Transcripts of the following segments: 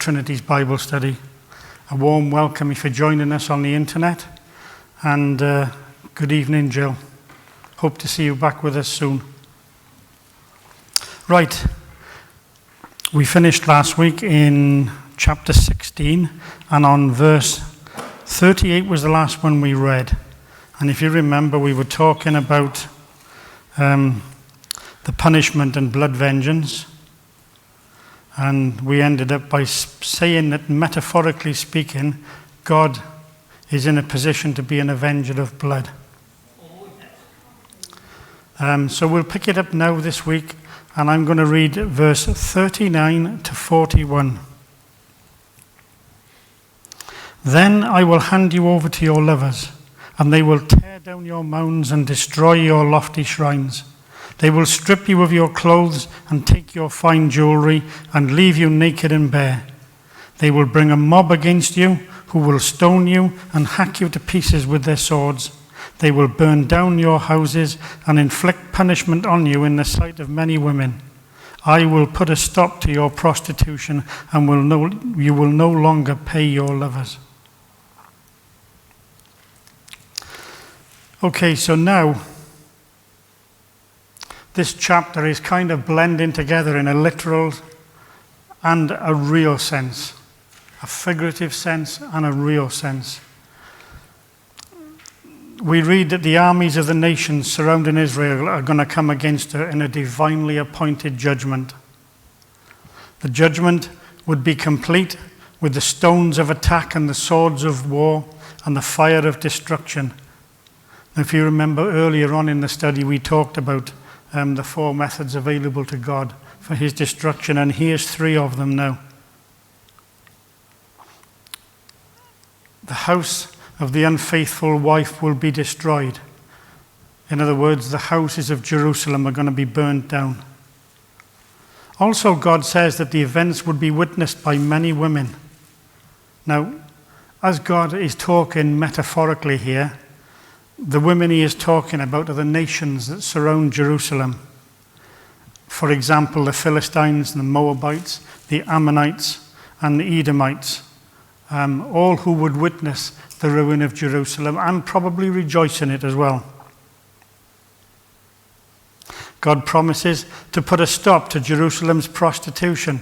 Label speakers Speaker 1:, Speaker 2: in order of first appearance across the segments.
Speaker 1: Trinity's Bible study. A warm welcome if you're joining us on the internet. And good evening, Jill. Hope to see you back with us soon. Right. We finished last week in chapter 16, and on verse 38 was the last one we read. And if you remember, we were talking about the punishment and blood vengeance. And we ended up by saying that, metaphorically speaking, God is in a position to be an avenger of blood. So we'll pick it up now this week, and I'm going to read verse 39 to 41. Then I will hand you over to your lovers, and they will tear down your mounds and destroy your lofty shrines. They will strip you of your clothes and take your fine jewelry and leave you naked and bare. They will bring a mob against you who will stone you and hack you to pieces with their swords. They will burn down your houses and inflict punishment on you in the sight of many women. I will put a stop to your prostitution and you will no longer pay your lovers. Okay, so now this chapter is kind of blending together in a literal and a real sense, a figurative sense and a real sense. We read that the armies of the nations surrounding Israel are going to come against her in a divinely appointed judgment. The judgment would be complete with the stones of attack and the swords of war and the fire of destruction. If you remember earlier on in the study, we talked about the four methods available to God for his destruction, and here's three of them now. The house of the unfaithful wife will be destroyed. In other words, the houses of Jerusalem are going to be burnt down. Also, God says that the events would be witnessed by many women. Now, as God is talking metaphorically here, the women he is talking about are the nations that surround Jerusalem. For example, the Philistines, the Moabites, the Ammonites, and the Edomites. All who would witness the ruin of Jerusalem and probably rejoice in it as well. God promises to put a stop to Jerusalem's prostitution.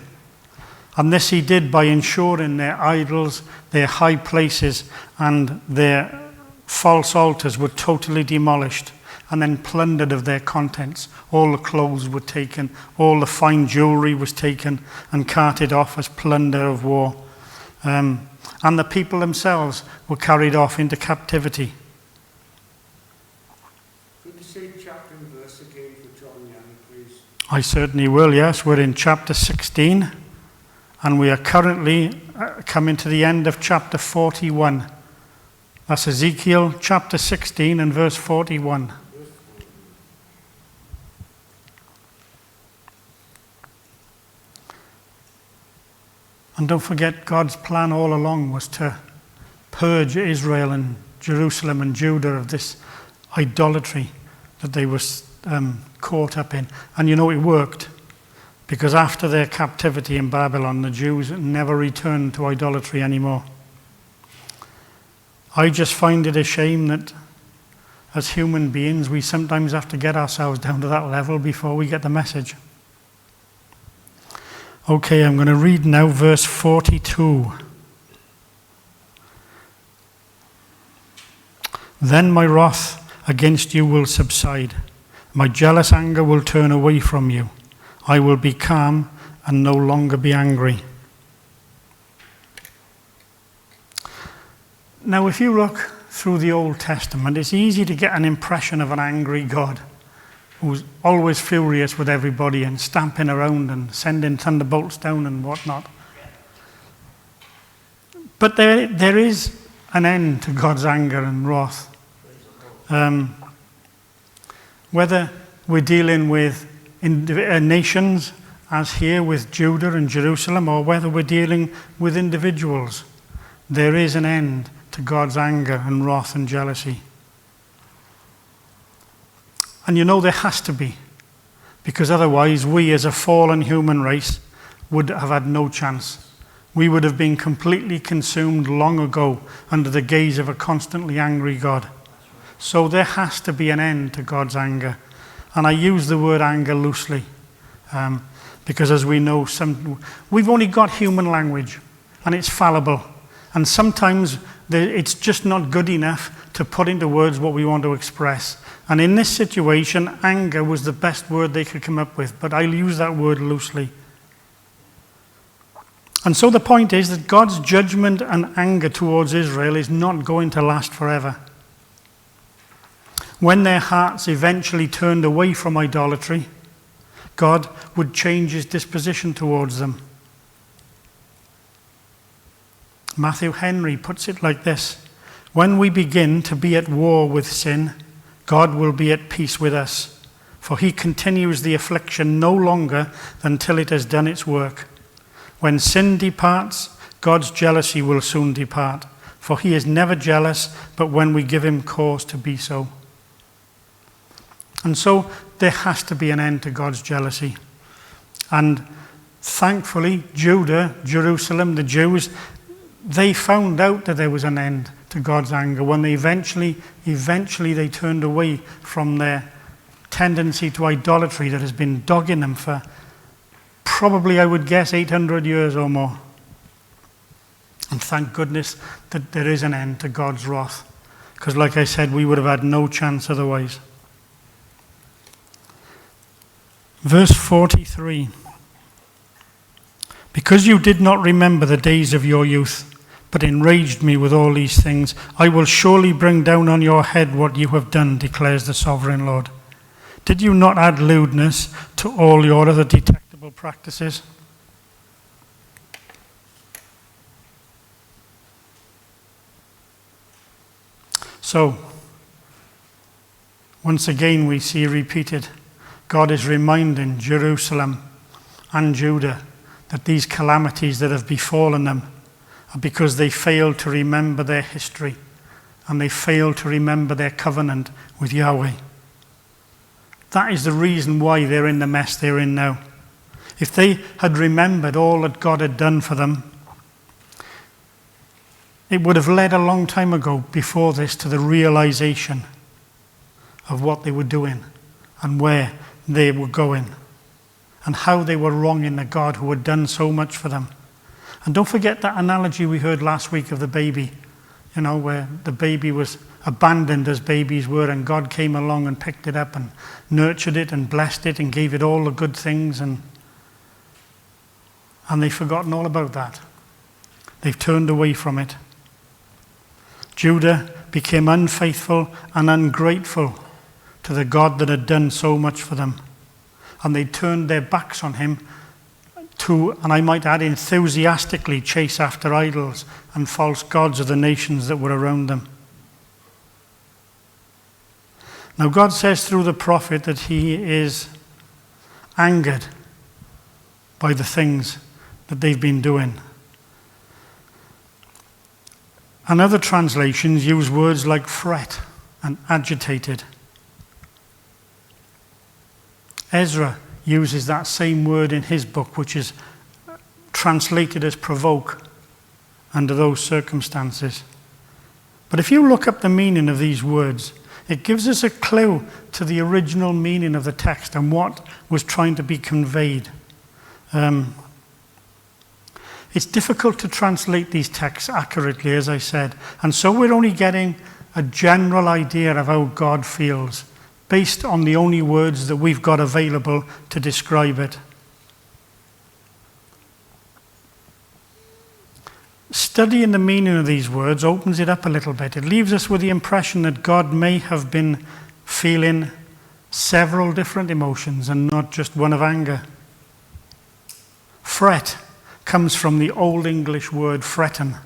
Speaker 1: And this he did by ensuring their idols, their high places, and their false altars were totally demolished and then plundered of their contents. All the clothes were taken, all the fine jewelry was taken and carted off as plunder of war. And the people themselves were carried off into captivity.
Speaker 2: Could you say chapter and verse again for John Young, please?
Speaker 1: I certainly will, yes. We're in chapter 16, and we are currently coming to the end of chapter 41. That's Ezekiel chapter 16 and verse 41. And don't forget, God's plan all along was to purge Israel and Jerusalem and Judah of this idolatry that they were caught up in. And you know, it worked, because after their captivity in Babylon, the Jews never returned to idolatry anymore. I just find it a shame that as human beings, we sometimes have to get ourselves down to that level before we get the message. Okay, I'm going to read now verse 42. Then my wrath against you will subside. My jealous anger will turn away from you. I will be calm and no longer be angry. Now, if you look through the Old Testament, it's easy to get an impression of an angry God who's always furious with everybody and stamping around and sending thunderbolts down and whatnot. But there is an end to God's anger and wrath. Whether we're dealing with nations, as here with Judah and Jerusalem, or whether we're dealing with individuals, there is an end to God's anger and wrath and jealousy. And you know there has to be, because otherwise we as a fallen human race would have had no chance. we would have been completely consumed long ago under the gaze of a constantly angry God. So there has to be an end to God's anger. And I use the word anger loosely because, as we know, we've only got human language and it's fallible. And sometimes it's just not good enough to put into words what we want to express. And in this situation, anger was the best word they could come up with, but I'll use that word loosely. And so the point is that God's judgment and anger towards Israel is not going to last forever. When their hearts eventually turned away from idolatry, God would change his disposition towards them. Matthew Henry puts it like this: when we begin to be at war with sin, God will be at peace with us, for he continues the affliction no longer until it has done its work. When sin departs, God's jealousy will soon depart, for he is never jealous, but when we give him cause to be so. And so there has to be an end to God's jealousy. And thankfully, Judah, Jerusalem, the Jews, they found out that there was an end to God's anger when they eventually they turned away from their tendency to idolatry that has been dogging them for probably, I would guess, 800 years or more. And thank goodness that there is an end to God's wrath, because like I said, we would have had no chance otherwise. Verse 43. Because you did not remember the days of your youth, but enraged me with all these things, I will surely bring down on your head what you have done, declares the sovereign Lord. Did you not add lewdness to all your other detestable practices? So, once again we see repeated, God is reminding Jerusalem and Judah that these calamities that have befallen them are because they failed to remember their history and they failed to remember their covenant with Yahweh. That is the reason why they're in the mess they're in now. If they had remembered all that God had done for them, it would have led a long time ago before this to the realization of what they were doing and where they were going and how they were wronging the God who had done so much for them. And don't forget that analogy we heard last week of the baby, where the baby was abandoned as babies were, and God came along and picked it up and nurtured it and blessed it and gave it all the good things, and they've forgotten all about that. They've turned away from it. Judah became unfaithful and ungrateful to the God that had done so much for them. And they turned their backs on him to, and I might add, enthusiastically chase after idols and false gods of the nations that were around them. Now God says through the prophet that he is angered by the things that they've been doing. And other translations use words like fret and agitated. Ezra uses that same word in his book, which is translated as provoke under those circumstances. But if you look up the meaning of these words, it gives us a clue to the original meaning of the text and what was trying to be conveyed. It's difficult to translate these texts accurately, as I said, and so we're only getting a general idea of how God feels, based on the only words that we've got available to describe it. Studying the meaning of these words opens it up a little bit. It leaves us with the impression that God may have been feeling several different emotions and not just one of anger. Fret comes from the Old English word fretten,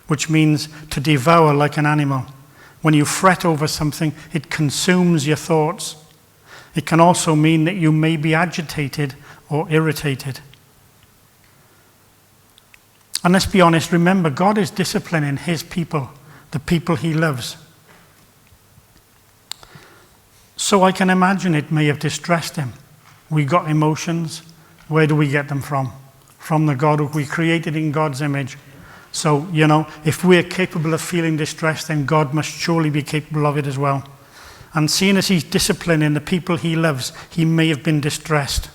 Speaker 1: which means to devour like an animal. When you fret over something, it consumes your thoughts. It can also mean that you may be agitated or irritated. And let's be honest, remember, God is disciplining his people, the people he loves. So I can imagine it may have distressed him. We got emotions. Where do we get them from? from the God who we created in God's image. So, if we're capable of feeling distress, then God must surely be capable of it as well. And seeing as he's disciplining the people he loves, he may have been distressed.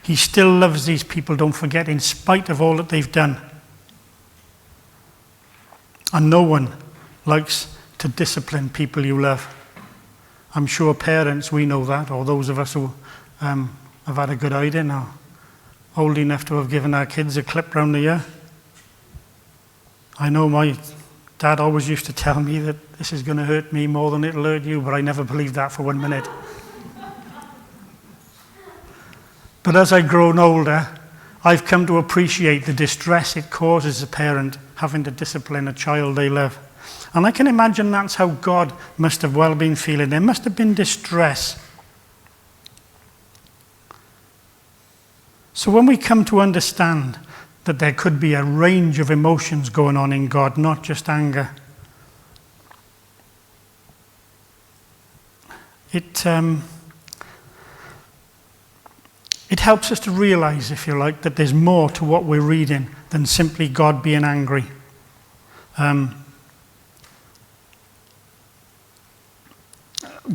Speaker 1: He still loves these people, don't forget, in spite of all that they've done. And no one likes to discipline people you love. I'm sure parents, we know that, or those of us who have had a good idea now, old enough to have given our kids a clip round the ear. I know my dad always used to tell me that this is going to hurt me more than it'll hurt you, but I never believed that for 1 minute. But as I've grown older, I've come to appreciate the distress it causes a parent having to discipline a child they love. And I can imagine that's how God must have well been feeling. There must have been distress. So when we come to understand that there could be a range of emotions going on in God, not just anger, it helps us to realize, if you like, that there's more to what we're reading than simply God being angry.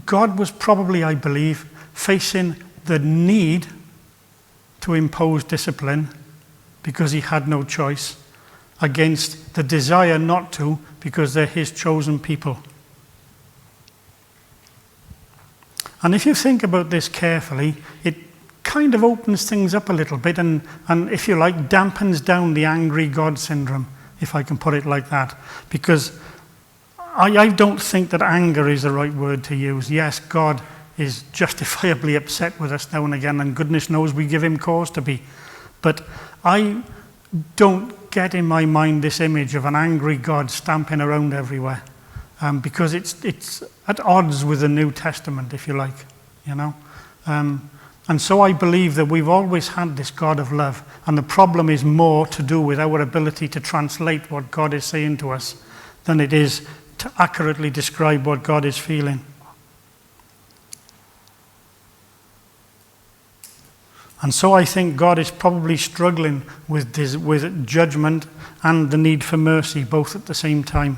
Speaker 1: God was probably, I believe, facing the need to impose discipline because he had no choice, against the desire not to because they're his chosen people. And if you think about this carefully, it kind of opens things up a little bit and if you like, dampens down the angry God syndrome, if I can put it like that. Because I don't think that anger is the right word to use. Yes, God is justifiably upset with us now and again, and goodness knows we give him cause to be. But I don't get in my mind this image of an angry God stamping around everywhere, because it's at odds with the New Testament, if you like, And so I believe that we've always had this God of love, and the problem is more to do with our ability to translate what God is saying to us than it is to accurately describe what God is feeling. And so I think God is probably struggling with judgment and the need for mercy, both at the same time.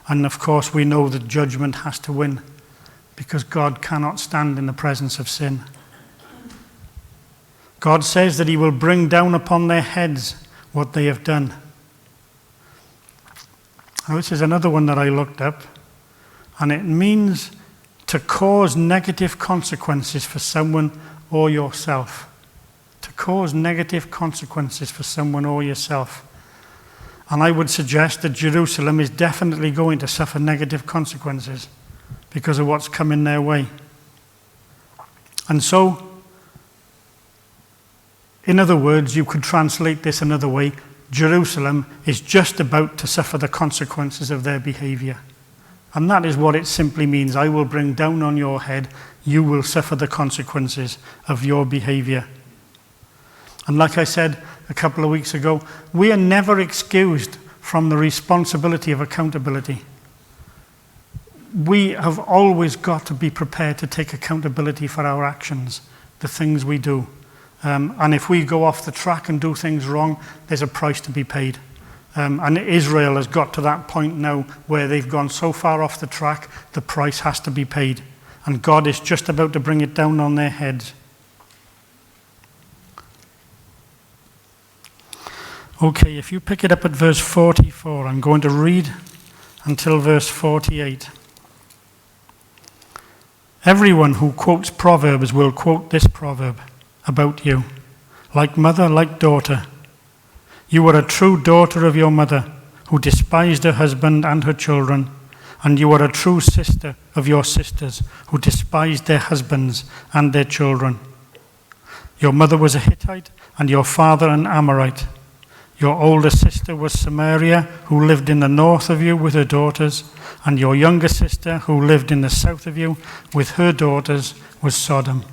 Speaker 1: And of course we know that judgment has to win, because God cannot stand in the presence of sin. God says that he will bring down upon their heads what they have done. Now, this is another one that I looked up, and it means to cause negative consequences for someone or yourself. To cause negative consequences for someone or yourself. And I would suggest that Jerusalem is definitely going to suffer negative consequences because of what's coming their way. And so, in other words, you could translate this another way. Jerusalem is just about to suffer the consequences of their behavior. And that is what it simply means. I will bring down on your head, you will suffer the consequences of your behavior. And like I said a couple of weeks ago, we are never excused from the responsibility of accountability. We have always got to be prepared to take accountability for our actions, the things we do. And if we go off the track and do things wrong, there's a price to be paid. And Israel has got to that point now where they've gone so far off the track, the price has to be paid. And God is just about to bring it down on their heads. Okay, if you pick it up at verse 44, I'm going to read until verse 48. Everyone who quotes Proverbs will quote this proverb about you. Like mother, like daughter. You are a true daughter of your mother, who despised her husband and her children, and you are a true sister of your sisters, who despised their husbands and their children. Your mother was a Hittite, and your father an Amorite. Your older sister was Samaria, who lived in the north of you with her daughters, and your younger sister, who lived in the south of you with her daughters, was Sodom.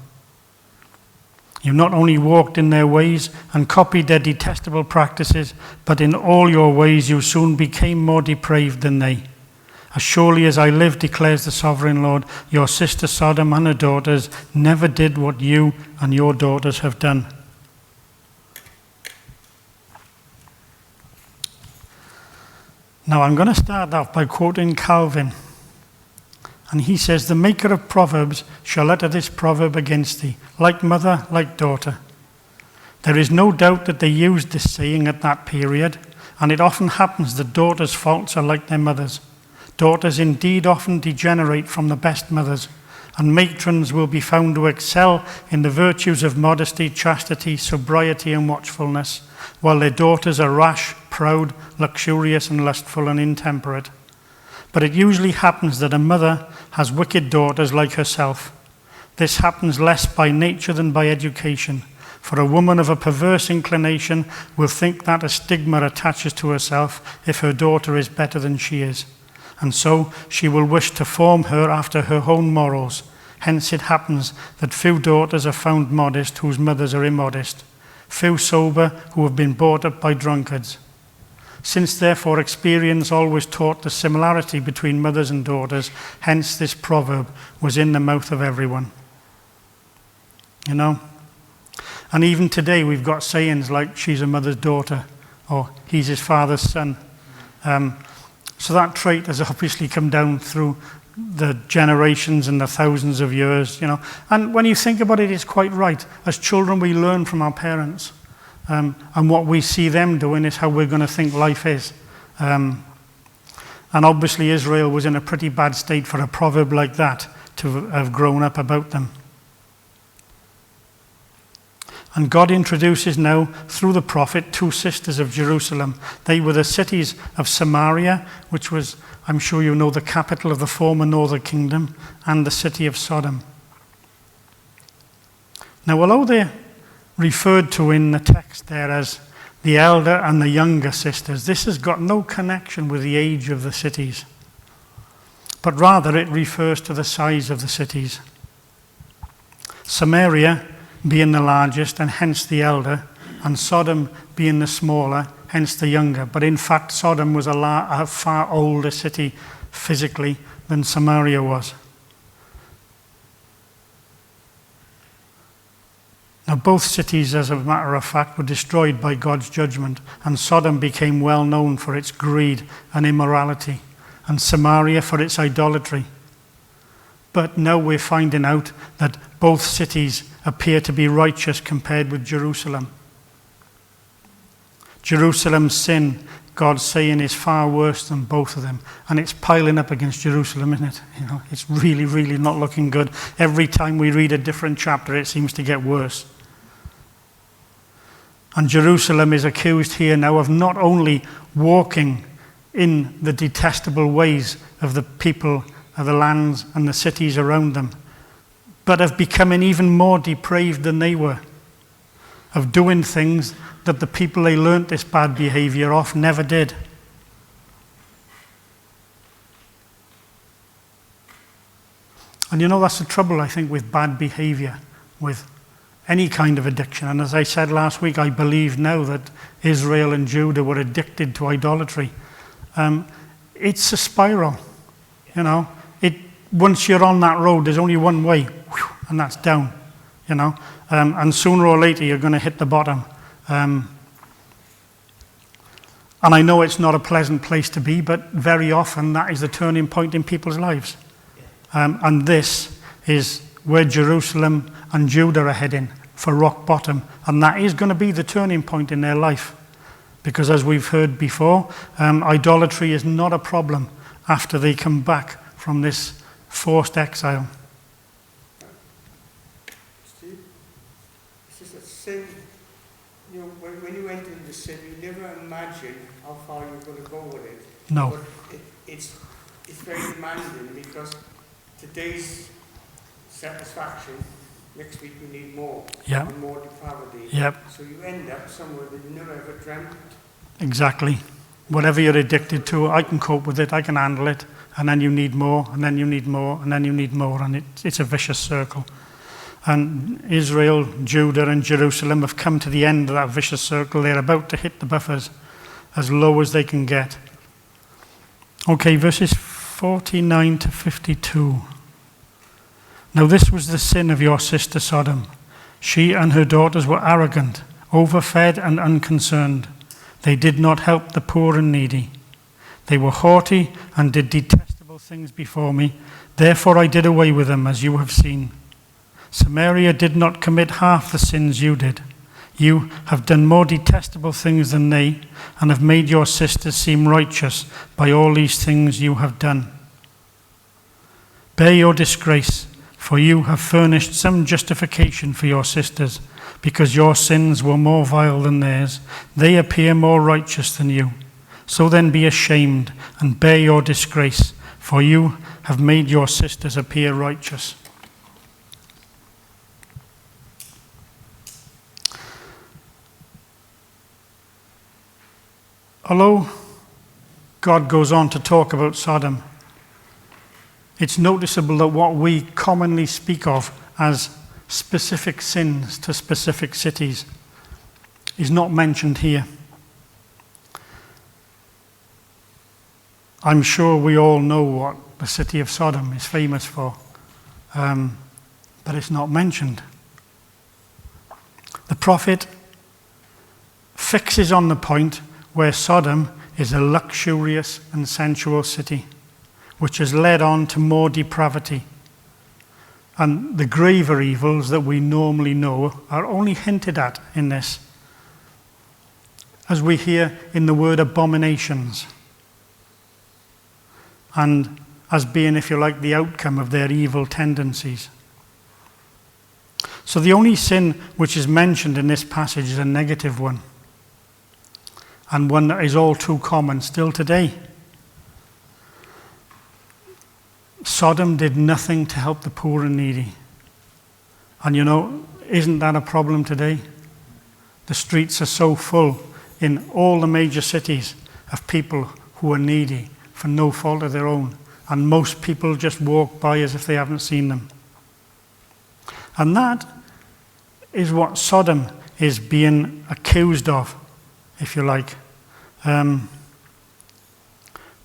Speaker 1: You not only walked in their ways and copied their detestable practices, but in all your ways you soon became more depraved than they. As surely as I live, declares the sovereign Lord, your sister Sodom and her daughters never did what you and your daughters have done. Now I'm going to start off by quoting Calvin. And he says, "The maker of proverbs shall utter this proverb against thee, like mother, like daughter." There is no doubt that they used this saying at that period, and it often happens that daughters' faults are like their mothers. Daughters indeed often degenerate from the best mothers, and matrons will be found to excel in the virtues of modesty, chastity, sobriety, and watchfulness, while their daughters are rash, proud, luxurious, and lustful, and intemperate. But it usually happens that a mother has wicked daughters like herself. This happens less by nature than by education, for a woman of a perverse inclination will think that a stigma attaches to herself if her daughter is better than she is, and so she will wish to form her after her own morals. Hence it happens that few daughters are found modest whose mothers are immodest, few sober who have been brought up by drunkards. Since therefore experience always taught the similarity between mothers and daughters, hence this proverb was in the mouth of everyone. You know? And even today we've got sayings like, she's a mother's daughter, or he's his father's son. So that trait has obviously come down through the generations and the thousands of years, you know. And when you think about it, it's quite right. As children, we learn from our parents. And what we see them doing is how we're going to think life is. And obviously Israel was in a pretty bad state for a proverb like that to have grown up about them. And God introduces now, through the prophet, two sisters of Jerusalem. They were the cities of Samaria, which was, I'm sure you know, the capital of the former northern kingdom, and the city of Sodom. Now, although they're referred to in the text there as the elder and the younger sisters, this has got no connection with the age of the cities, but rather it refers to the size of the cities. Samaria being the largest and hence the elder, and Sodom being the smaller, hence the younger. But in fact, Sodom was a far older city physically than Samaria was. Now, both cities, as a matter of fact, were destroyed by God's judgment, and Sodom became well known for its greed and immorality, and Samaria for its idolatry. But now we're finding out that both cities appear to be righteous compared with Jerusalem. Jerusalem's sin, God's saying, is far worse than both of them, and it's piling up against Jerusalem, isn't it? You know, it's really, really not looking good. Every time we read a different chapter, it seems to get worse. And Jerusalem is accused here now of not only walking in the detestable ways of the people of the lands and the cities around them, but of becoming even more depraved than they were, of doing things that the people they learnt this bad behavior off never did. And you know, that's the trouble, I think, with bad behavior, with any kind of addiction. And as I said last week, I believe now that Israel and Judah were addicted to idolatry. It's a spiral, you know. Once you're on that road, there's only one way, and that's down, you know. And sooner or later, you're going to hit the bottom. And I know it's not a pleasant place to be, but very often that is the turning point in people's lives. And this is where Jerusalem and Judah are heading, for rock bottom. And that is going to be the turning point in their life. Because as we've heard before, idolatry is not a problem after they come back from this forced exile.
Speaker 2: Steve, it's just that sin, you know, when you enter into sin, you never imagine how far you're going to go with it.
Speaker 1: No.
Speaker 2: But it's very demanding, because today's satisfaction, next week you need more.
Speaker 1: Yep.
Speaker 2: And more depravity.
Speaker 1: Yep.
Speaker 2: So you end up somewhere that you never ever dreamt.
Speaker 1: Exactly. Whatever you're addicted to, I can cope with it, I can handle it, and then you need more, and then you need more, and then you need more, and it's a vicious circle. And Israel, Judah, and Jerusalem have come to the end of that vicious circle. They're about to hit the buffers as low as they can get. Okay, verses 49 to 52. Now this was the sin of your sister Sodom. She and her daughters were arrogant, overfed and unconcerned. They did not help the poor and needy. They were haughty and did detestable things before me. Therefore I did away with them, as you have seen. Samaria did not commit half the sins you did. You have done more detestable things than they, and have made your sisters seem righteous by all these things you have done. Bear your disgrace, for you have furnished some justification for your sisters, because your sins were more vile than theirs. They appear more righteous than you. So then be ashamed and bear your disgrace, for you have made your sisters appear righteous. Although God goes on to talk about Sodom, it's noticeable that what we commonly speak of as specific sins to specific cities is not mentioned here. I'm sure we all know what the city of Sodom is famous for, but it's not mentioned. The prophet fixes on the point where Sodom is a luxurious and sensual city, which has led on to more depravity. And the graver evils that we normally know are only hinted at in this, as we hear in the word abominations, and as being, if you like, the outcome of their evil tendencies. So the only sin which is mentioned in this passage is a negative one, and one that is all too common still today. Sodom did nothing to help the poor and needy. And isn't that a problem today? The streets are so full in all the major cities of people who are needy for no fault of their own. And most people just walk by as if they haven't seen them. And that is what Sodom is being accused of, if you like.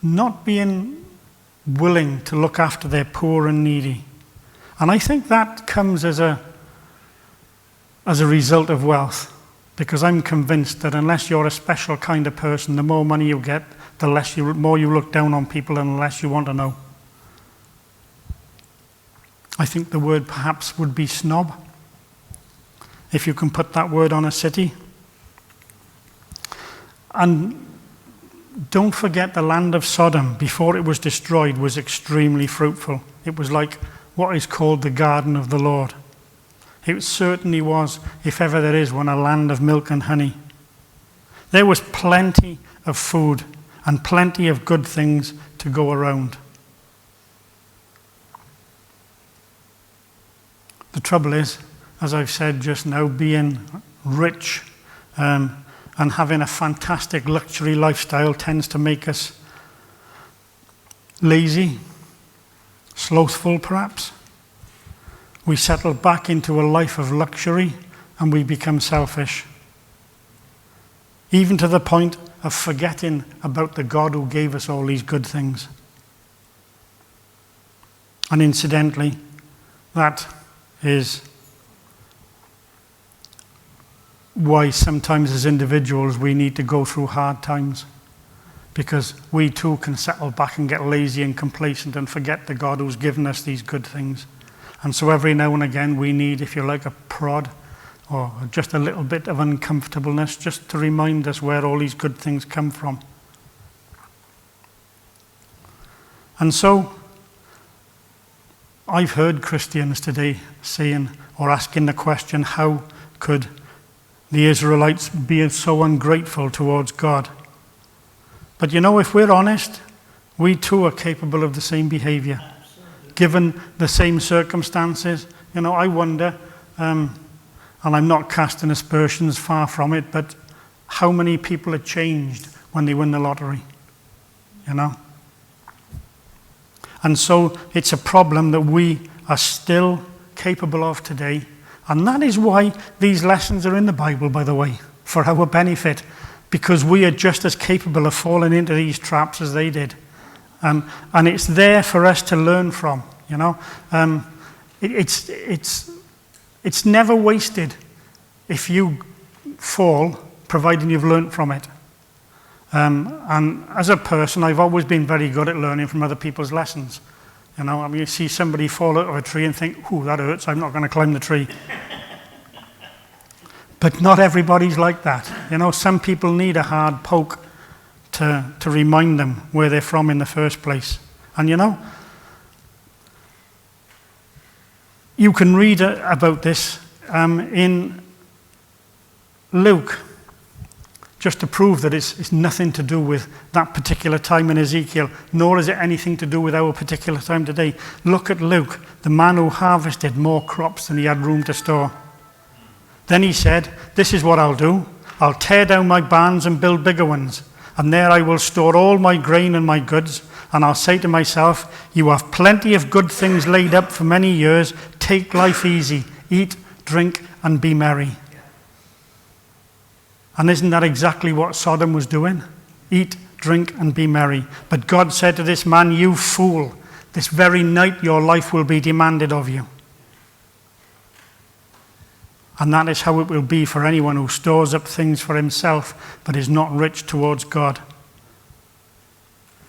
Speaker 1: Not being willing to look after their poor and needy. And I think that comes as a result of wealth, because I'm convinced that unless you're a special kind of person, the more money you get, the more you look down on people and the less you want to know. I think the word perhaps would be snob, if you can put that word on a city. And don't forget, the land of Sodom, before it was destroyed, was extremely fruitful. It was like what is called the garden of the Lord. It certainly was, if ever there is one, a land of milk and honey. There was plenty of food and plenty of good things to go around. The trouble is, as I've said just now, being rich and having a fantastic luxury lifestyle tends to make us lazy, slothful perhaps. We settle back into a life of luxury and we become selfish, even to the point of forgetting about the God who gave us all these good things. And incidentally, that is why sometimes as individuals we need to go through hard times, because we too can settle back and get lazy and complacent and forget the God who's given us these good things. And so every now and again we need, if you like, a prod or just a little bit of uncomfortableness just to remind us where all these good things come from. And so I've heard Christians today saying or asking the question, how could the Israelites be so ungrateful towards God? But if we're honest, we too are capable of the same behavior, given the same circumstances. I wonder, and I'm not casting aspersions, far from it, but how many people are changed when they win the lottery? And so it's a problem that we are still capable of today. And that is why these lessons are in the Bible, by the way, for our benefit, because we are just as capable of falling into these traps as they did. And it's there for us to learn from, It's never wasted if you fall, providing you've learned from it. And as a person, I've always been very good at learning from other people's lessons. You know, I mean, you see somebody fall out of a tree and think, ooh, that hurts, I'm not going to climb the tree. But not everybody's like that. You know, some people need a hard poke to remind them where they're from in the first place. And you know, you can read about this in Luke, just to prove that it's nothing to do with that particular time in Ezekiel, nor is it anything to do with our particular time today. Look at Luke, the man who harvested more crops than he had room to store. Then he said, this is what I'll do. I'll tear down my barns and build bigger ones, and there I will store all my grain and my goods, and I'll say to myself, you have plenty of good things laid up for many years. Take life easy, eat, drink, and be merry. And isn't that exactly what Sodom was doing? Eat, drink, and be merry. But God said to this man, you fool, this very night your life will be demanded of you. And that is how it will be for anyone who stores up things for himself, but is not rich towards God.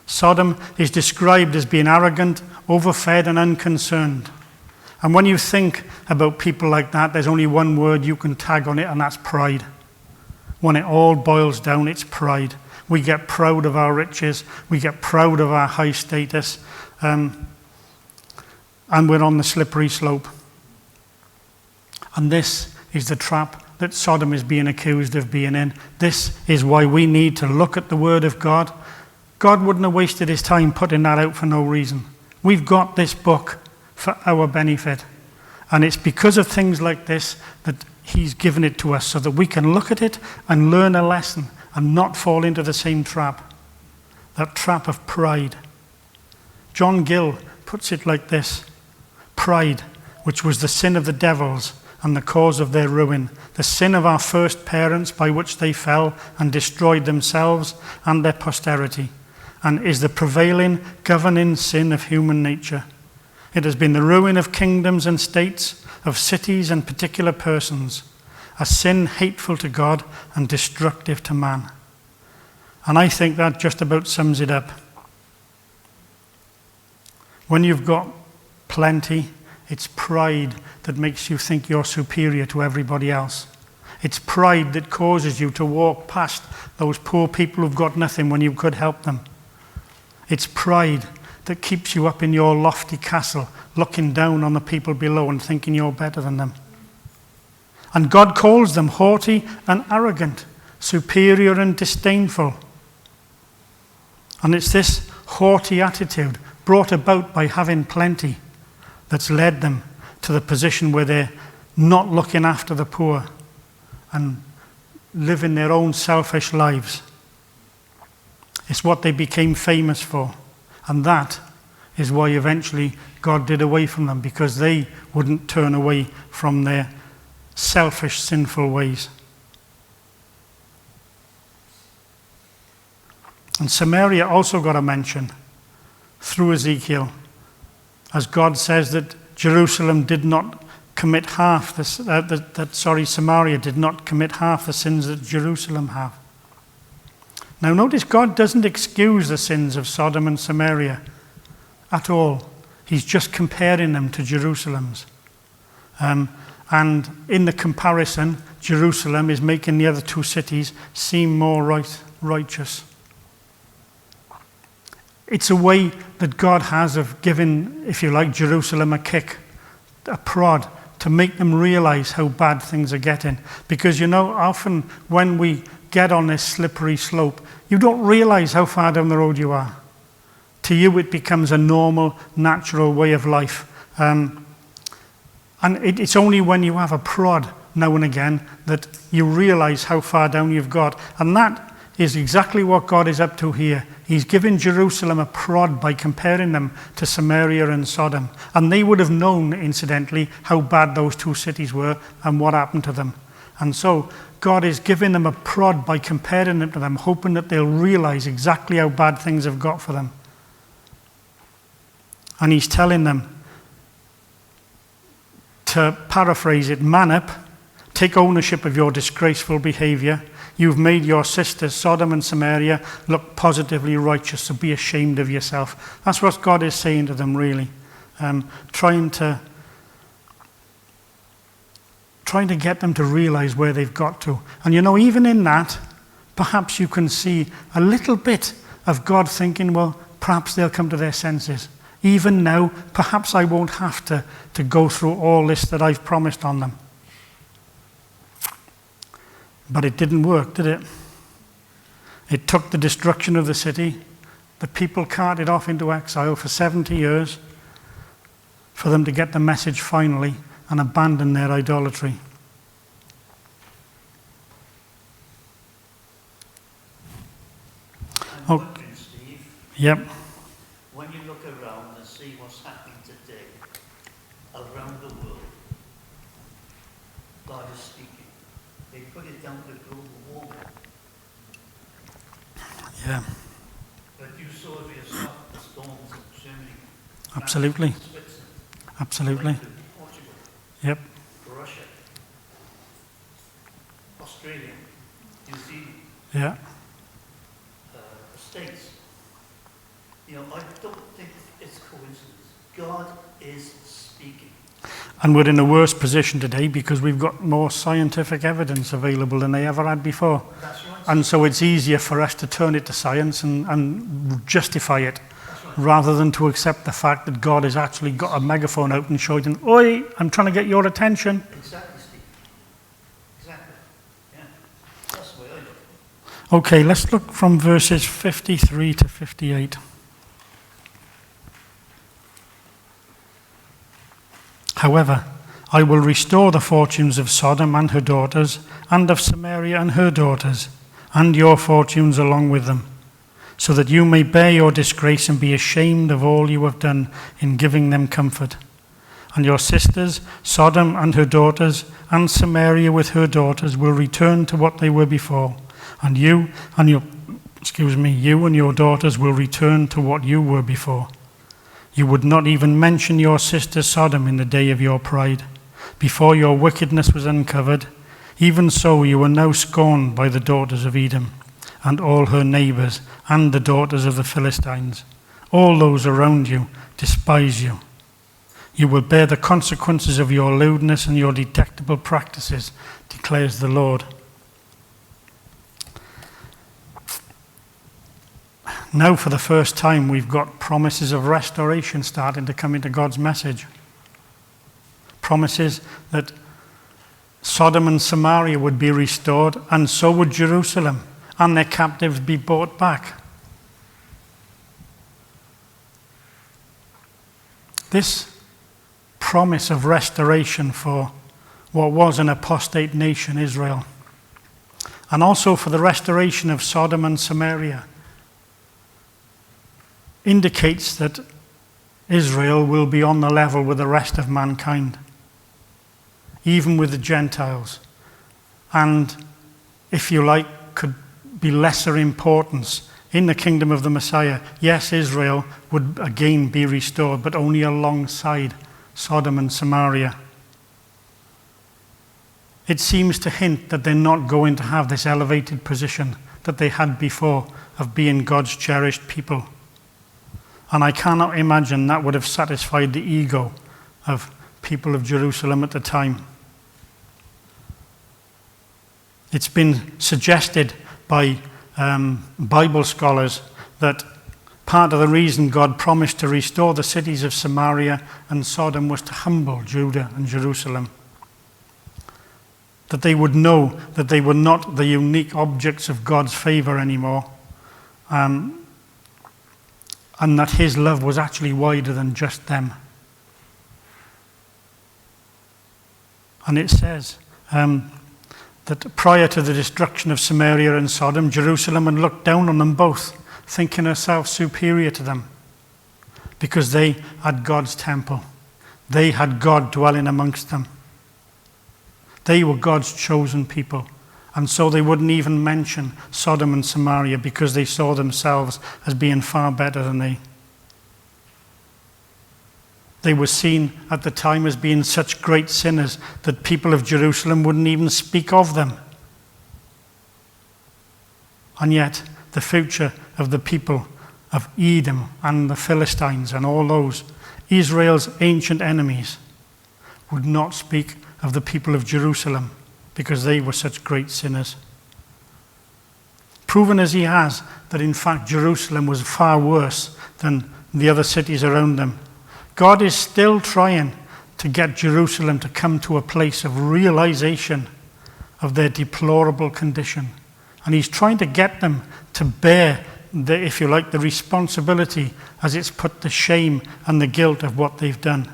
Speaker 1: Sodom is described as being arrogant, overfed, and unconcerned. And when you think about people like that, there's only one word you can tag on it, and that's pride. When it all boils down, it's pride. We get proud of our riches, we get proud of our high status, and we're on the slippery slope. And this is the trap that Sodom is being accused of being in. This is why we need to look at the Word of God. God wouldn't have wasted his time putting that out for no reason. We've got this book for our benefit. And it's because of things like this that he's given it to us, so that we can look at it and learn a lesson and not fall into the same trap. That trap of pride. John Gill puts it like this: pride, which was the sin of the devils and the cause of their ruin, the sin of our first parents by which they fell and destroyed themselves and their posterity, and is the prevailing, governing sin of human nature. It has been the ruin of kingdoms and states, of cities and particular persons, a sin hateful to God and destructive to man. And I think that just about sums it up. When you've got plenty, it's pride that makes you think you're superior to everybody else. It's pride that causes you to walk past those poor people who've got nothing when you could help them. It's pride that keeps you up in your lofty castle, looking down on the people below and thinking you're better than them. And God calls them haughty and arrogant, superior and disdainful. And it's this haughty attitude brought about by having plenty that's led them to the position where they're not looking after the poor and living their own selfish lives. It's what they became famous for. And that is why eventually God did away from them, because they wouldn't turn away from their selfish, sinful ways. And Samaria also got a mention through Ezekiel, as God says that Jerusalem did not commit half Samaria did not commit half the sins that Jerusalem have. Now notice, God doesn't excuse the sins of Sodom and Samaria at all. He's just comparing them to Jerusalem's. And in the comparison, Jerusalem is making the other two cities seem more righteous. It's a way that God has of giving, if you like, Jerusalem a kick, a prod, to make them realize how bad things are getting. Because, you know, often when we get on this slippery slope, you don't realize how far down the road you are. To you, it becomes a normal, natural way of life. And it's only when you have a prod now and again that you realize how far down you've got. And that is exactly what God is up to here. He's given Jerusalem a prod by comparing them to Samaria and Sodom. And they would have known, incidentally, how bad those two cities were and what happened to them. And so God is giving them a prod by comparing them to them, hoping that they'll realize exactly how bad things have got for them. And he's telling them, to paraphrase it, man up, take ownership of your disgraceful behavior. you've made your sisters, Sodom and Samaria, look positively righteous, so be ashamed of yourself. That's what God is saying to them, really. Trying to get them to realize where they've got to. And even in that, perhaps you can see a little bit of God thinking, well, perhaps they'll come to their senses. Even now, perhaps I won't have to go through all this that I've promised on them. But it didn't work, did it? It took the destruction of the city, the people carted off into exile for 70 years, for them to get the message finally and abandon their idolatry.
Speaker 3: I'm wondering, Steve,
Speaker 1: Yep.
Speaker 3: when you look around and see what's happening today around the world, God is speaking. They put it down to global warming.
Speaker 1: Yeah,
Speaker 3: But you saw for yourself the storms in Germany,
Speaker 1: absolutely.
Speaker 3: France, Switzerland,
Speaker 1: Absolutely.
Speaker 3: England, Portugal,
Speaker 1: Yep.
Speaker 3: Russia, Australia, New Zealand,
Speaker 1: Yeah.
Speaker 3: the States. I don't think it's coincidence. God is speaking.
Speaker 1: And we're in a worse position today because we've got more scientific evidence available than they ever had before.
Speaker 3: That's right.
Speaker 1: And so it's easier for us to turn it to science and justify it,
Speaker 3: That's right.
Speaker 1: rather than to accept the fact that God has actually got a megaphone out and shouting, "Oi, I'm trying to get your attention."
Speaker 3: Exactly, Steve. Exactly. Yeah. That's the way I look at it.
Speaker 1: Okay, let's look from verses 53 to 58. However, I will restore the fortunes of Sodom and her daughters, and of Samaria and her daughters, and your fortunes along with them, so that you may bear your disgrace and be ashamed of all you have done in giving them comfort. And your sisters, Sodom and her daughters, and Samaria with her daughters, will return to what they were before, and you and your daughters will return to what you were before. You would not even mention your sister Sodom in the day of your pride, before your wickedness was uncovered. Even so you are now scorned by the daughters of Edom, and all her neighbors, and the daughters of the Philistines. All those around you despise you. You will bear the consequences of your lewdness and your detestable practices, declares the Lord. Now, for the first time, we've got promises of restoration starting to come into God's message. Promises that Sodom and Samaria would be restored, and so would Jerusalem, and their captives be brought back. This promise of restoration for what was an apostate nation, Israel, and also for the restoration of Sodom and Samaria, indicates that Israel will be on the level with the rest of mankind, even with the Gentiles, and, if you like, could be lesser importance in the kingdom of the Messiah. Yes, Israel would again be restored, but only alongside Sodom and Samaria. It seems to hint that they're not going to have this elevated position that they had before of being God's cherished people. And I cannot imagine that would have satisfied the ego of people of Jerusalem at the time. It's been suggested by Bible scholars that part of the reason God promised to restore the cities of Samaria and Sodom was to humble Judah and Jerusalem. That they would know that they were not the unique objects of God's favor anymore, and that his love was actually wider than just them. And it says that prior to the destruction of Samaria and Sodom, Jerusalem had looked down on them both, thinking herself superior to them, because they had God's temple. They had God dwelling amongst them. They were God's chosen people. And so they wouldn't even mention Sodom and Samaria because they saw themselves as being far better than they. They were seen at the time as being such great sinners that people of Jerusalem wouldn't even speak of them. And yet, the future of the people of Edom and the Philistines and all those, Israel's ancient enemies, would not speak of the people of Jerusalem because they were such great sinners. Proven as he has that in fact Jerusalem was far worse than the other cities around them, God is still trying to get Jerusalem to come to a place of realization of their deplorable condition. And he's trying to get them to bear, if you like, the responsibility as it's put the shame and the guilt of what they've done.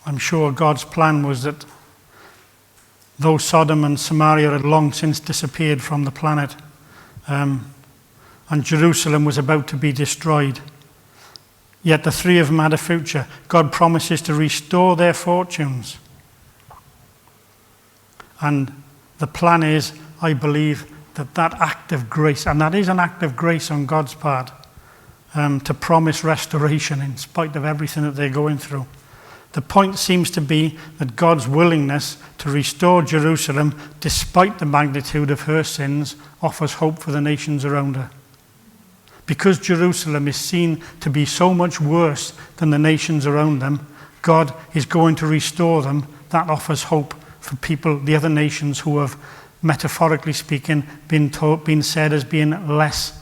Speaker 1: I'm sure God's plan was that though Sodom and Samaria had long since disappeared from the planet, and Jerusalem was about to be destroyed, yet the three of them had a future. God promises to restore their fortunes. And the plan is, I believe, that act of grace, and that is an act of grace on God's part, to promise restoration in spite of everything that they're going through. The point seems to be that God's willingness to restore Jerusalem, despite the magnitude of her sins, offers hope for the nations around her. Because Jerusalem is seen to be so much worse than the nations around them, God is going to restore them. That offers hope for people, the other nations who have, metaphorically speaking, been said as being less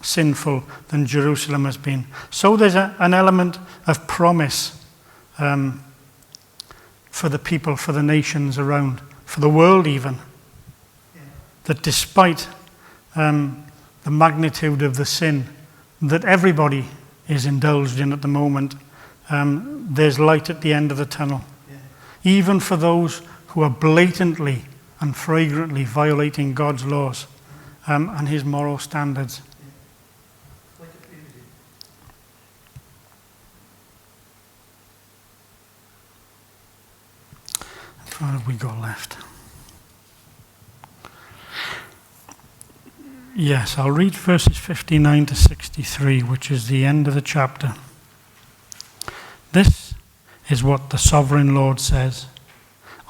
Speaker 1: sinful than Jerusalem has been. So there's an element of promise for the people, for the nations around, for the world even, that despite the magnitude of the sin that everybody is indulged in at the moment, there's light at the end of the tunnel. Even for those who are blatantly and flagrantly violating God's laws and his moral standards. What have we got left? Yes, I'll read verses 59 to 63, which is the end of the chapter. This is what the sovereign Lord says.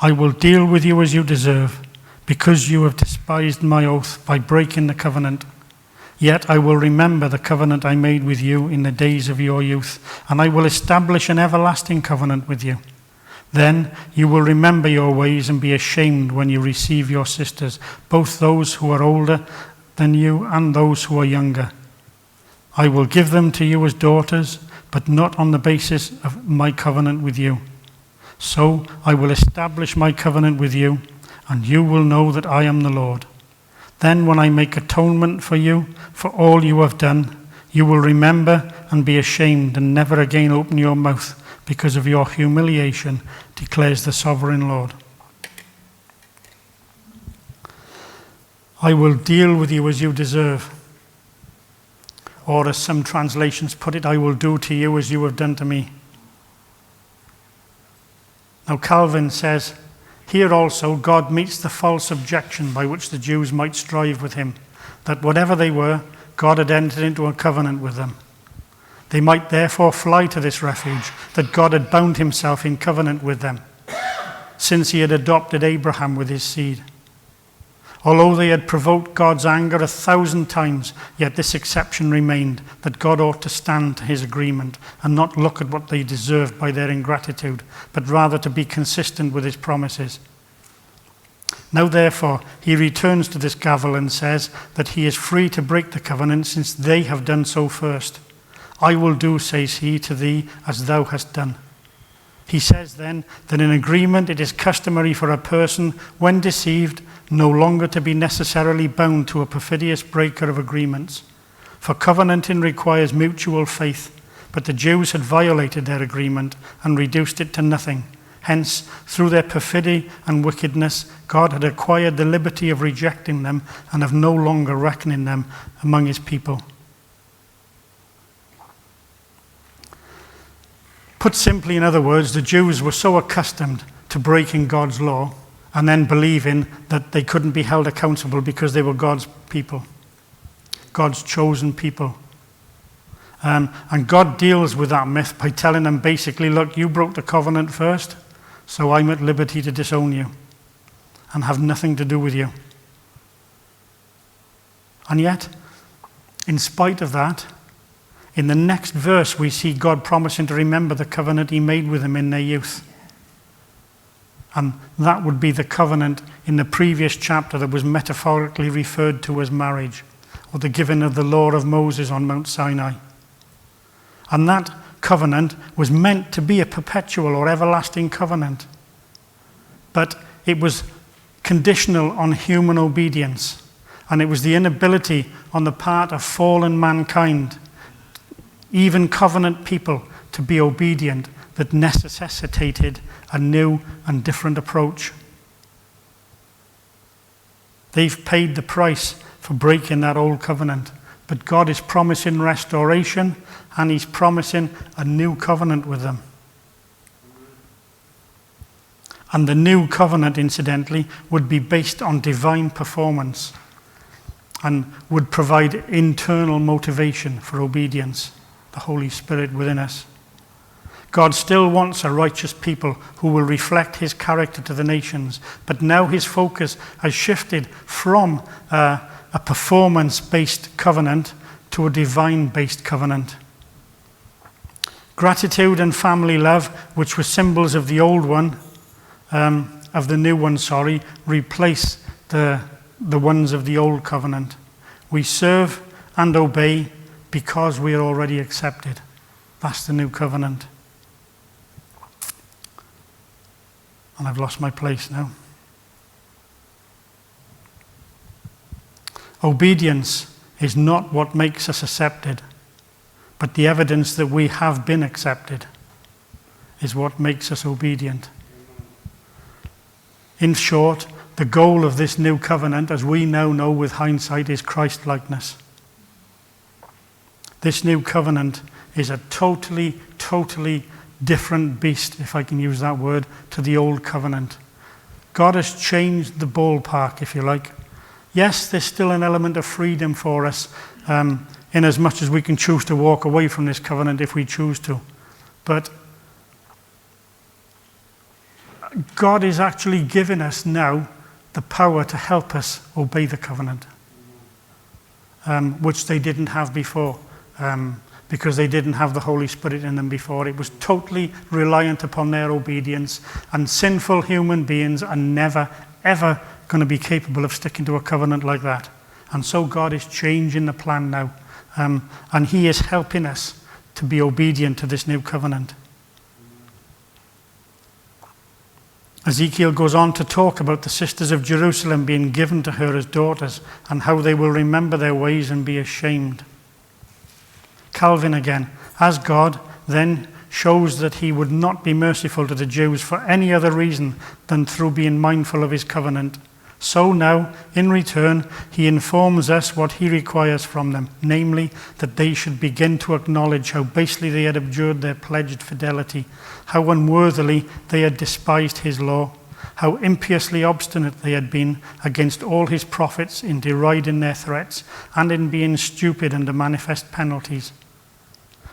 Speaker 1: I will deal with you as you deserve, because you have despised my oath by breaking the covenant. Yet I will remember the covenant I made with you in the days of your youth, and I will establish an everlasting covenant with you. Then you will remember your ways and be ashamed when you receive your sisters, both those who are older than you and those who are younger. I will give them to you as daughters, but not on the basis of my covenant with you. So I will establish my covenant with you, and you will know that I am the Lord. Then when I make atonement for you, for all you have done, you will remember and be ashamed and never again open your mouth because of your humiliation, declares the sovereign Lord. I will deal with you as you deserve. Or as some translations put it, I will do to you as you have done to me. Now Calvin says, here also God meets the false objection by which the Jews might strive with him, that whatever they were, God had entered into a covenant with them. They might therefore fly to this refuge, that God had bound himself in covenant with them, since he had adopted Abraham with his seed. Although they had provoked God's anger 1,000 times, yet this exception remained, that God ought to stand to his agreement and not look at what they deserved by their ingratitude, but rather to be consistent with his promises. Now therefore he returns to this gavel and says that he is free to break the covenant, since they have done so first. I will do, says he, to thee as thou hast done. He says then that in agreement it is customary for a person, when deceived, no longer to be necessarily bound to a perfidious breaker of agreements. For covenanting requires mutual faith, but the Jews had violated their agreement and reduced it to nothing. Hence, through their perfidy and wickedness, God had acquired the liberty of rejecting them and of no longer reckoning them among his people. Put simply, in other words, the Jews were so accustomed to breaking God's law and then believing that they couldn't be held accountable because they were God's people, God's chosen people. And God deals with that myth by telling them basically, look, you broke the covenant first, so I'm at liberty to disown you and have nothing to do with you. And yet, in spite of that, in the next verse we see God promising to remember the covenant he made with them in their youth. And that would be the covenant in the previous chapter that was metaphorically referred to as marriage, or the giving of the law of Moses on Mount Sinai. And that covenant was meant to be a perpetual or everlasting covenant. But it was conditional on human obedience. And it was the inability on the part of fallen mankind, even covenant people, to be obedient that necessitated a new and different approach. They've paid the price for breaking that old covenant. But God is promising restoration, and he's promising a new covenant with them. And the new covenant, incidentally, would be based on divine performance and would provide internal motivation for obedience, the Holy Spirit within us. God still wants a righteous people who will reflect his character to the nations, but now his focus has shifted from a performance-based covenant to a divine-based covenant. Gratitude and family love, which were symbols of the old one, of the new one, replace the ones of the old covenant. We serve and obey because we are already accepted. That's the new covenant. And I've lost my place now. Obedience is not what makes us accepted, but the evidence that we have been accepted is what makes us obedient. In short, the goal of this new covenant, as we now know with hindsight, is Christ-likeness. This new covenant is a totally different beast, if I can use that word, to the old covenant. God has changed the ballpark, if you like. Yes, there's still an element of freedom for us, in as much as we can choose to walk away from this covenant if we choose to. But God is actually giving us now the power to help us obey the covenant, which they didn't have before, because they didn't have the Holy Spirit in them before. It was totally reliant upon their obedience, and sinful human beings are never, ever going to be capable of sticking to a covenant like that. And so God is changing the plan now, and he is helping us to be obedient to this new covenant. Ezekiel goes on to talk about the sisters of Jerusalem being given to her as daughters and how they will remember their ways and be ashamed. Calvin again, as God then shows that he would not be merciful to the Jews for any other reason than through being mindful of his covenant, so now, in return, he informs us what he requires from them, namely, that they should begin to acknowledge how basely they had abjured their pledged fidelity, how unworthily they had despised his law, how impiously obstinate they had been against all his prophets in deriding their threats and in being stupid under manifest penalties.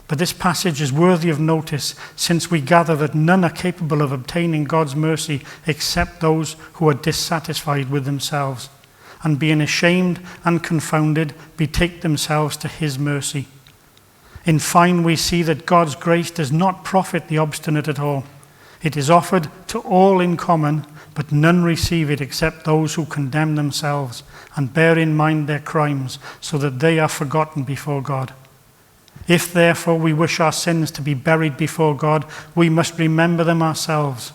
Speaker 1: But this passage is worthy of notice, since we gather that none are capable of obtaining God's mercy except those who are dissatisfied with themselves, and being ashamed and confounded, betake themselves to his mercy. In fine, we see that God's grace does not profit the obstinate at all. It is offered to all in common, but none receive it except those who condemn themselves and bear in mind their crimes, so that they are forgotten before God. If therefore we wish our sins to be buried before God, we must remember them ourselves.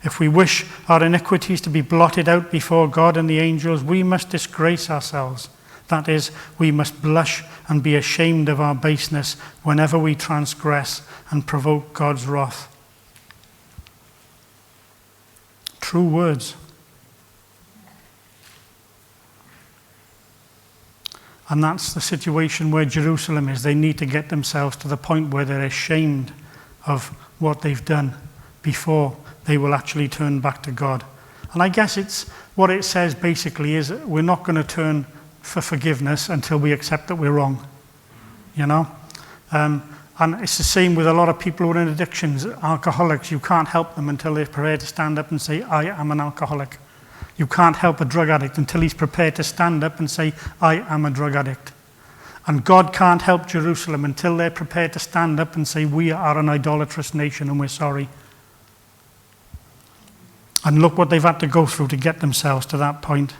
Speaker 1: If we wish our iniquities to be blotted out before God and the angels, we must disgrace ourselves. That is, we must blush and be ashamed of our baseness whenever we transgress and provoke God's wrath. True words. And that's the situation where Jerusalem is. They need to get themselves to the point where they're ashamed of what they've done before they will actually turn back to God. And I guess it's what it says basically is we're not going to turn for forgiveness until we accept that we're wrong. You know? And it's the same with a lot of people who are in addictions, alcoholics. You can't help them until they're prepared to stand up and say, I am an alcoholic. You can't help a drug addict until he's prepared to stand up and say, I am a drug addict. And God can't help Jerusalem until they're prepared to stand up and say, we are an idolatrous nation and we're sorry. And look what they've had to go through to get themselves to that point.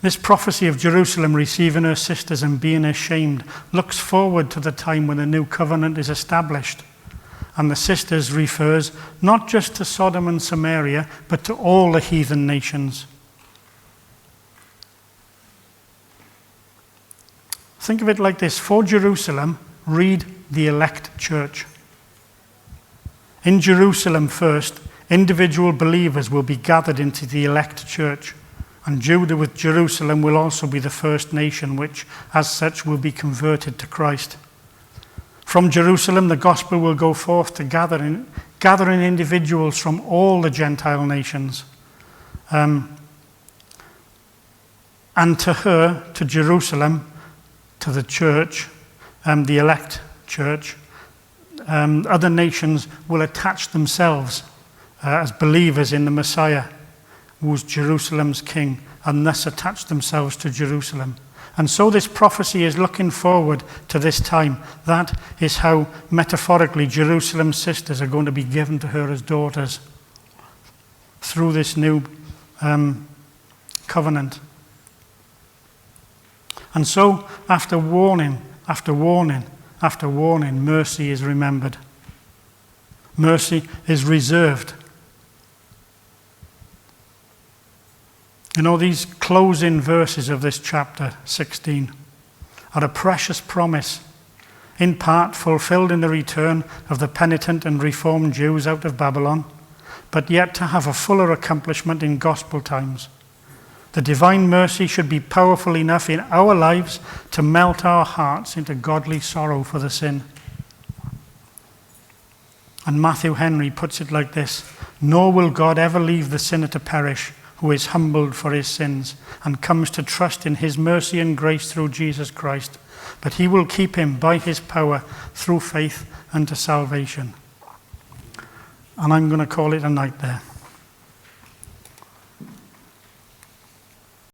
Speaker 1: This prophecy of Jerusalem receiving her sisters and being ashamed looks forward to the time when the new covenant is established. And the sisters refers not just to Sodom and Samaria, but to all the heathen nations. Think of it like this. For Jerusalem, read the elect church. In Jerusalem first, individual believers will be gathered into the elect church. And Judah with Jerusalem will also be the first nation which, as such, will be converted to Christ. From Jerusalem, the gospel will go forth to gathering individuals from all the Gentile nations. And to her, to Jerusalem, to the church, the elect church, other nations will attach themselves as believers in the Messiah, who's Jerusalem's king, and thus attach themselves to Jerusalem. And so this prophecy is looking forward to this time. That is how, metaphorically, Jerusalem's sisters are going to be given to her as daughters through this new covenant. And so, after warning, after warning, after warning, mercy is remembered. Mercy is reserved. You know, these closing verses of this chapter 16 are a precious promise, in part fulfilled in the return of the penitent and reformed Jews out of Babylon, but yet to have a fuller accomplishment in gospel times. The divine mercy should be powerful enough in our lives to melt our hearts into godly sorrow for the sin. And Matthew Henry puts it like this: nor will God ever leave the sinner to perish, who is humbled for his sins and comes to trust in his mercy and grace through Jesus Christ, but he will keep him by his power through faith unto salvation. And I'm going to call it a night there.